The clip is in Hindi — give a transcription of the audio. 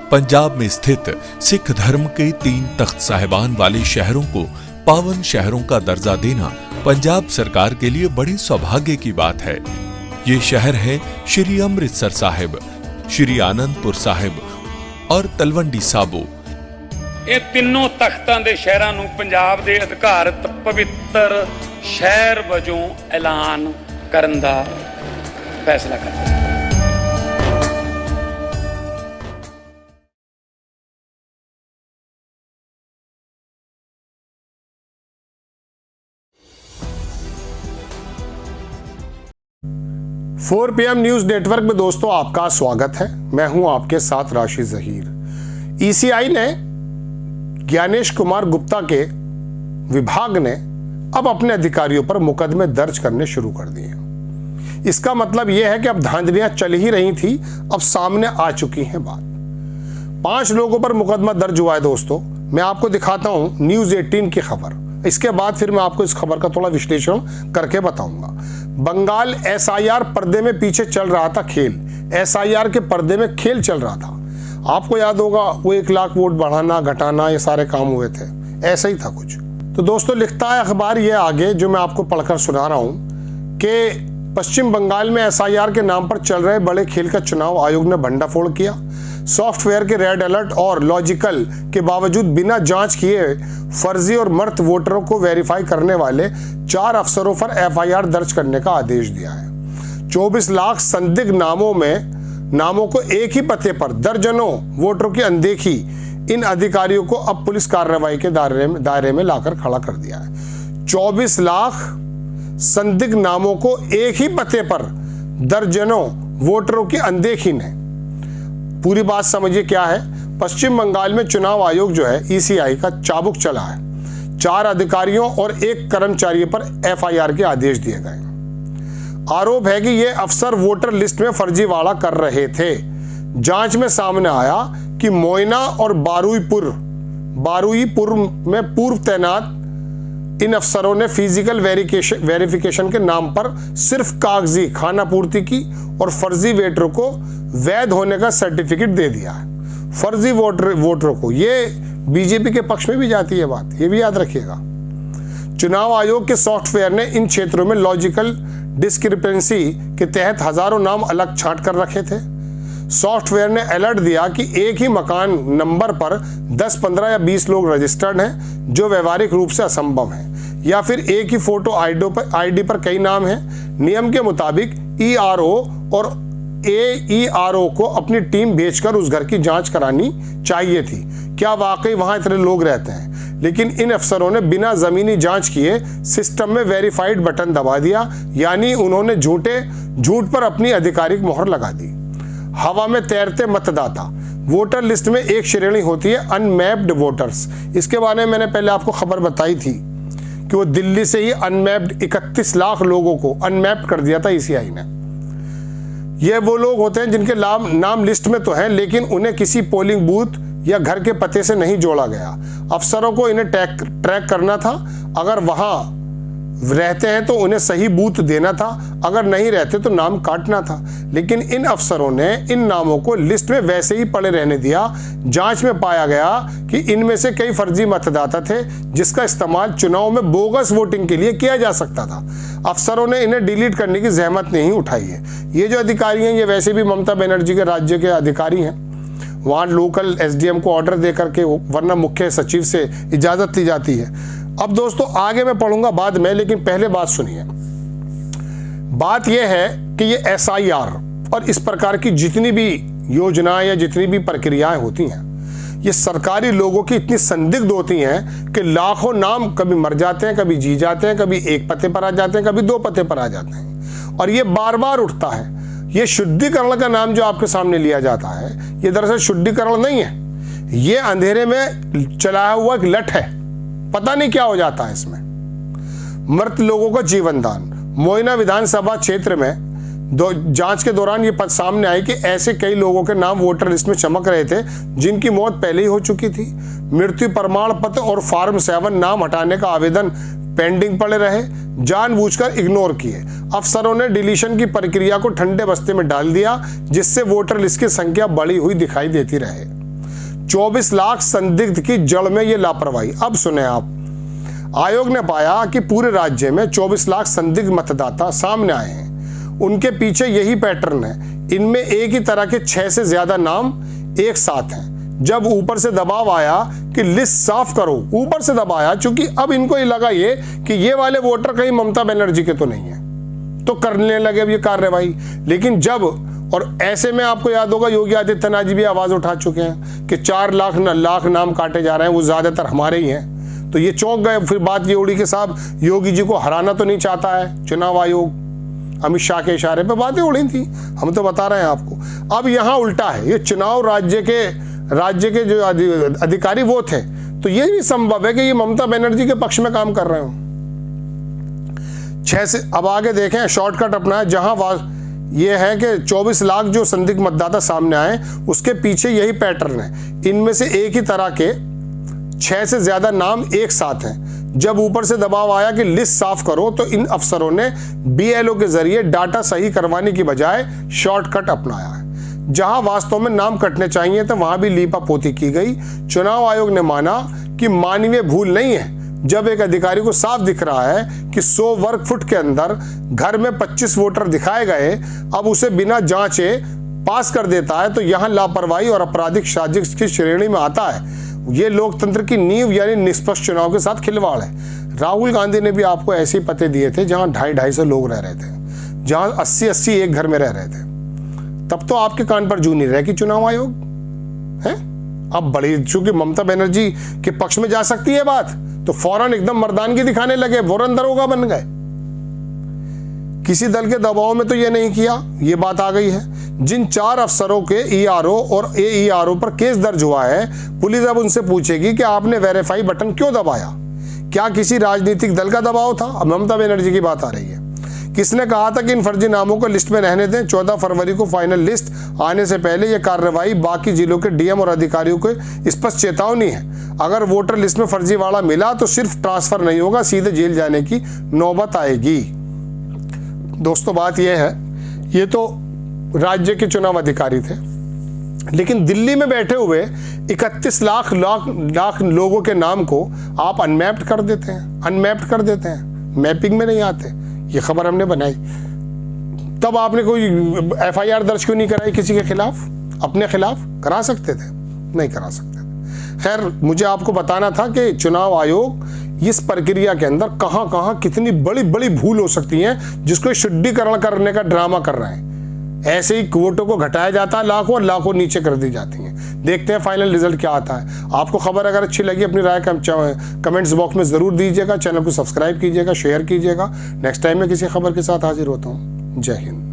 पंजाब में स्थित सिख धर्म के 3 तख्त साहिबान वाले शहरों को पावन शहरों का दर्जा देना पंजाब सरकार के लिए बड़ी सौभाग्य की बात है। ये शहर है श्री अमृतसर साहिब, श्री आनंदपुर साहिब और तलवंडी साबो। ਇਹ ਤਿੰਨੋਂ ਤਖਤਾਂ ਦੇ ਸ਼ਹਿਰਾਂ ਨੂੰ ਪੰਜਾਬ ਦੇ ਅਧਿਕਾਰਤ ਪਵਿੱਤਰ ਸ਼ਹਿਰ ਵਜੋਂ ਐਲਾਨ ਕਰਨ ਦਾ ਫੈਸਲਾ ਕਰਦਾ ਹੈ। फोर PM न्यूज नेटवर्क में दोस्तों आपका स्वागत है। मैं हूं आपके साथ राशिद जहीर। ECI ने ज्ञानेश कुमार गुप्ता के विभाग ने अब अपने अधिकारियों पर मुकदमे दर्ज करने शुरू कर दिए। इसका मतलब यह है कि अब धांधलियां चल ही रही थी, अब सामने आ चुकी हैं बात। 5 लोगों पर मुकदमा दर्ज हुआ है दोस्तों। मैं आपको दिखाता हूं न्यूज 18 की खबर। इसके बाद फिर मैं आपको इस खबर का थोड़ा विश्लेषण करके बताऊंगा। बंगाल SIR पर्दे में पीछे चल रहा था खेल। SIR के पर्दे में खेल चल रहा था। आपको याद होगा वो 1 लाख वोट बढ़ाना घटाना ये सारे काम हुए थे, ऐसा ही था कुछ। तो दोस्तों लिखता है अखबार ये आगे जो मैं आपको पढ़कर सुना रहा हूं कि पश्चिम बंगाल में SIR के नाम पर चल रहे बड़े खेल का चुनाव आयोग ने भंडाफोड़ किया। सॉफ्टवेयर के रेड अलर्ट और लॉजिकल के बावजूद बिना जांच किए फर्जी और मर्द वोटरों को वेरीफाई करने वाले 4 अफसरों पर FIR दर्ज करने का आदेश दिया है। 24 लाख संदिग्ध नामों को एक ही पते पर दर्जनों वोटरों की अनदेखी इन अधिकारियों को अब पुलिस कार्रवाई के दायरे में लाकर खड़ा कर दिया है। 24 लाख संदिग्ध नामों को एक ही पते पर दर्जनों वोटरों की अनदेखी ने। पूरी बात समझिए क्या है। पश्चिम बंगाल में चुनाव आयोग जो है ECI का चाबुक चला है। 4 अधिकारियों और 1 कर्मचारी पर FIR के आदेश दिए गए। आरोप है कि ये अफसर वोटर लिस्ट में फर्जीवाड़ा कर रहे थे। जांच में सामने आया कि मोइना और बारुईपुर में पूर्व तैनात इन अफसरों ने फिजिकल वेरिफिकेशन के नाम पर सिर्फ कागजी खानापूर्ति की और फर्जी वोटरों को वैध होने का सर्टिफिकेट दे दिया है। फर्जी वोटरों को, ये बीजेपी के पक्ष में भी जाती है बात, ये भी याद रखिएगा। चुनाव आयोग के सॉफ्टवेयर ने इन क्षेत्रों में लॉजिकल डिस्क्रिपेंसी के तहत हजारों नाम अलग छांट कर रखे थे। सॉफ्टवेयर ने अलर्ट दिया कि एक ही मकान नंबर पर 10, 15 या 20 लोग रजिस्टर्ड हैं, जो व्यवहारिक रूप से असंभव है। या फिर एक ही फोटो ID पर कई नाम हैं। नियम के मुताबिक ERO और AERO को अपनी टीम भेजकर उस घर की जांच करानी चाहिए थी। क्या वाकई वहां इतने लोग रहते हैं? लेकिन इन अफसरों ने बिना जमीनी जांच किए सिस्टम में वेरीफाइड बटन दबा दिया, यानी उन्होंने झूठ पर अपनी आधिकारिक मोहर लगा दी। हवा में तैरते मतदाता। वोटर लिस्ट में एक श्रेणी होती है अनमैप्ड वोटर्स। इसके बारे में मैंने पहले आपको खबर बताई थी कि वो दिल्ली से ही अनमैप्ड 31 लाख लोगों को अनमैप्ड कर दिया था ECI ने। ये वो लोग होते हैं जिनके नाम लिस्ट में तो है, लेकिन उन्हें किसी पोलिंग बूथ या घर के पते से नहीं जोड़ा गया। अफसरों को इन्हें ट्रैक करना था। अगर वहां रहते हैं तो उन्हें सही बूथ देना था, अगर नहीं रहते तो नाम काटना था। लेकिन इन अफसरों ने इन नामों को लिस्ट में वैसे ही पड़े रहने दिया। जांच में पाया गया कि इनमें से कई फर्जी मतदाता थे, जिसका इस्तेमाल चुनाव में बोगस वोटिंग के लिए किया जा सकता था। अफसरों ने इन्हें डिलीट करने की जहमत नहीं उठाई है। ये जो अधिकारी हैं ये वैसे भी ममता बनर्जी के राज्य के अधिकारी हैं। वहां लोकल SDM को ऑर्डर दे करके, वरना मुख्य सचिव से इजाजत ली जाती है। अब दोस्तों आगे मैं पढ़ूंगा बाद में, लेकिन पहले बात सुनिए। बात यह है कि ये SIR और इस प्रकार की जितनी भी योजनाएं या जितनी भी प्रक्रियाएं होती हैं, ये सरकारी लोगों की इतनी संदिग्ध होती हैं कि लाखों नाम कभी मर जाते हैं, कभी जी जाते हैं, कभी एक पते पर आ जाते हैं, कभी 2 पते पर आ जाते हैं, और ये बार बार उठता है। ये शुद्धिकरण का नाम जो आपके सामने लिया जाता है, ये दरअसल शुद्धिकरण नहीं है। ये अंधेरे में चलाया हुआ एक लठ है, पता नहीं क्या हो जाता है इसमें। मृत लोगों का जीवन दान। मोइना विधानसभा क्षेत्र में जांच के दौरान ये बात सामने आई कि ऐसे कई लोगों के नाम वोटर लिस्ट में चमक रहे थे जिनकी मौत पहले ही हो चुकी थी। मृत्यु प्रमाण पत्र और फॉर्म 7 नाम हटाने का आवेदन पेंडिंग पड़े रहे, जानबूझकर इग्नोर किए। अफसरों ने डिलीशन की प्रक्रिया को ठंडे बस्ते में डाल दिया, जिससे वोटर लिस्ट की संख्या बढ़ी हुई दिखाई देती रहे। 24 लाख संदिग्ध की जड़ में ये लापरवाही। अब सुने आप, आयोग ने पाया कि पूरे राज्य में 24 लाख संदिग्ध मतदाता सामने आए हैं। उनके पीछे यही पैटर्न है, इनमें एक ही तरह के 6 से ज्यादा नाम एक साथ हैं। जब ऊपर से दबाव आया कि लिस्ट साफ करो, ऊपर से दबाया, चूंकि अब इनको ये लगा ये कि ये वाले वोटर कहीं ममता बनर्जी के तो नहीं है, तो करने लगे अब ये कार्रवाई। लेकिन जब, और ऐसे में आपको याद होगा योगी आदित्यनाथ जी भी आवाज उठा चुके हैं कि 4 लाख नाम काटे जा रहे हैं, वो ज्यादातर हमारे ही हैं। तो ये चौंक गए। फिर बात ये उड़ी कि साहब योगी जी को हराना तो नहीं चाहता है चुनाव आयोग, अमित शाह के इशारे पे बातें उड़ी थी, हम तो बता रहे हैं आपको। अब यहां उल्टा है, ये चुनाव राज्य के जो अधिकारी वो थे, तो ये भी संभव है कि ये ममता बनर्जी के पक्ष में काम कर रहे हो। 6 से अब आगे देखें, शॉर्टकट अपना है, जहां ये है कि 24 लाख जो संदिग्ध मतदाता सामने आए, उसके पीछे यही पैटर्न है। इनमें से एक ही तरह के 6 से ज्यादा नाम एक साथ हैं। जब ऊपर से दबाव आया कि लिस्ट साफ करो, तो इन अफसरों ने BLO के जरिए डाटा सही करवाने की बजाय शॉर्टकट अपनाया है। जहां वास्तव में नाम कटने चाहिए तो वहां भी लीपापोती की गई। चुनाव आयोग ने माना कि मानवीय भूल नहीं है। जब एक अधिकारी को साफ दिख रहा है कि 100 वर्ग फुट के अंदर घर में 25 वोटर दिखाए गए, अब उसे बिना जांचे पास कर देता है, तो यहां लापरवाही और आपराधिक साजिश की श्रेणी में आता है। ये लोकतंत्र की नींव यानी निष्पक्ष चुनाव के साथ खिलवाड़ है। राहुल गांधी ने भी आपको ऐसे पते दिए थे जहां 250-250 लोग रह रहे थे, जहां 80-80 एक घर में रह रहे थे। तब तो आपके कान पर जू नहीं रहे कि चुनाव आयोग है। अब बड़ी, चूंकि ममता बनर्जी के पक्ष में जा सकती है बात, तो फौरन एकदम मर्दानगी दिखाने लगे, फौरन दरोगा बन गए। किसी दल के दबाव में तो ये नहीं किया, ये बात आ गई है। जिन 4 अफसरों के ERO और AERO पर केस दर्ज हुआ है, पुलिस अब उनसे पूछेगी कि आपने वेरीफाई बटन क्यों दबाया। क्या किसी राजनीतिक दल का दबाव था? अब ममता बनर्जी की बात आ रही है। किसने कहा था कि इन फर्जी नामों को लिस्ट में रहने दें? 14 फरवरी को फाइनल लिस्ट आने से पहले यह कार्रवाई बाकी जिलों के DM और अधिकारियों को स्पष्ट चेतावनी है। अगर वोटर लिस्ट में फर्जीवाड़ा मिला तो सिर्फ ट्रांसफर नहीं होगा, सीधे जेल जाने की नौबत आएगी। दोस्तों बात यह है, ये तो राज्य के चुनाव अधिकारी थे, लेकिन दिल्ली में बैठे हुए 31 लाख लोगों के नाम को आप अनमैप्ड कर देते हैं, मैपिंग में नहीं आते। ये खबर हमने बनाई, तब आपने कोई FIR दर्ज क्यों नहीं कराई किसी के खिलाफ? अपने खिलाफ करा सकते थे, नहीं करा सकते थे। खैर, मुझे आपको बताना था कि चुनाव आयोग इस प्रक्रिया के अंदर कहां कहां कितनी बड़ी बड़ी भूल हो सकती है, जिसको शुद्धिकरण करने का ड्रामा कर रहे हैं। ऐसे ही वोटों को घटाया जाता है लाखों, और लाखों नीचे कर दी जाती हैं। देखते हैं फाइनल रिजल्ट क्या आता है। आपको खबर अगर अच्छी लगी, अपनी राय कमेंट्स बॉक्स में जरूर दीजिएगा। चैनल को सब्सक्राइब कीजिएगा, शेयर कीजिएगा। नेक्स्ट टाइम मैं किसी खबर के साथ हाजिर होता हूँ। जय हिंद।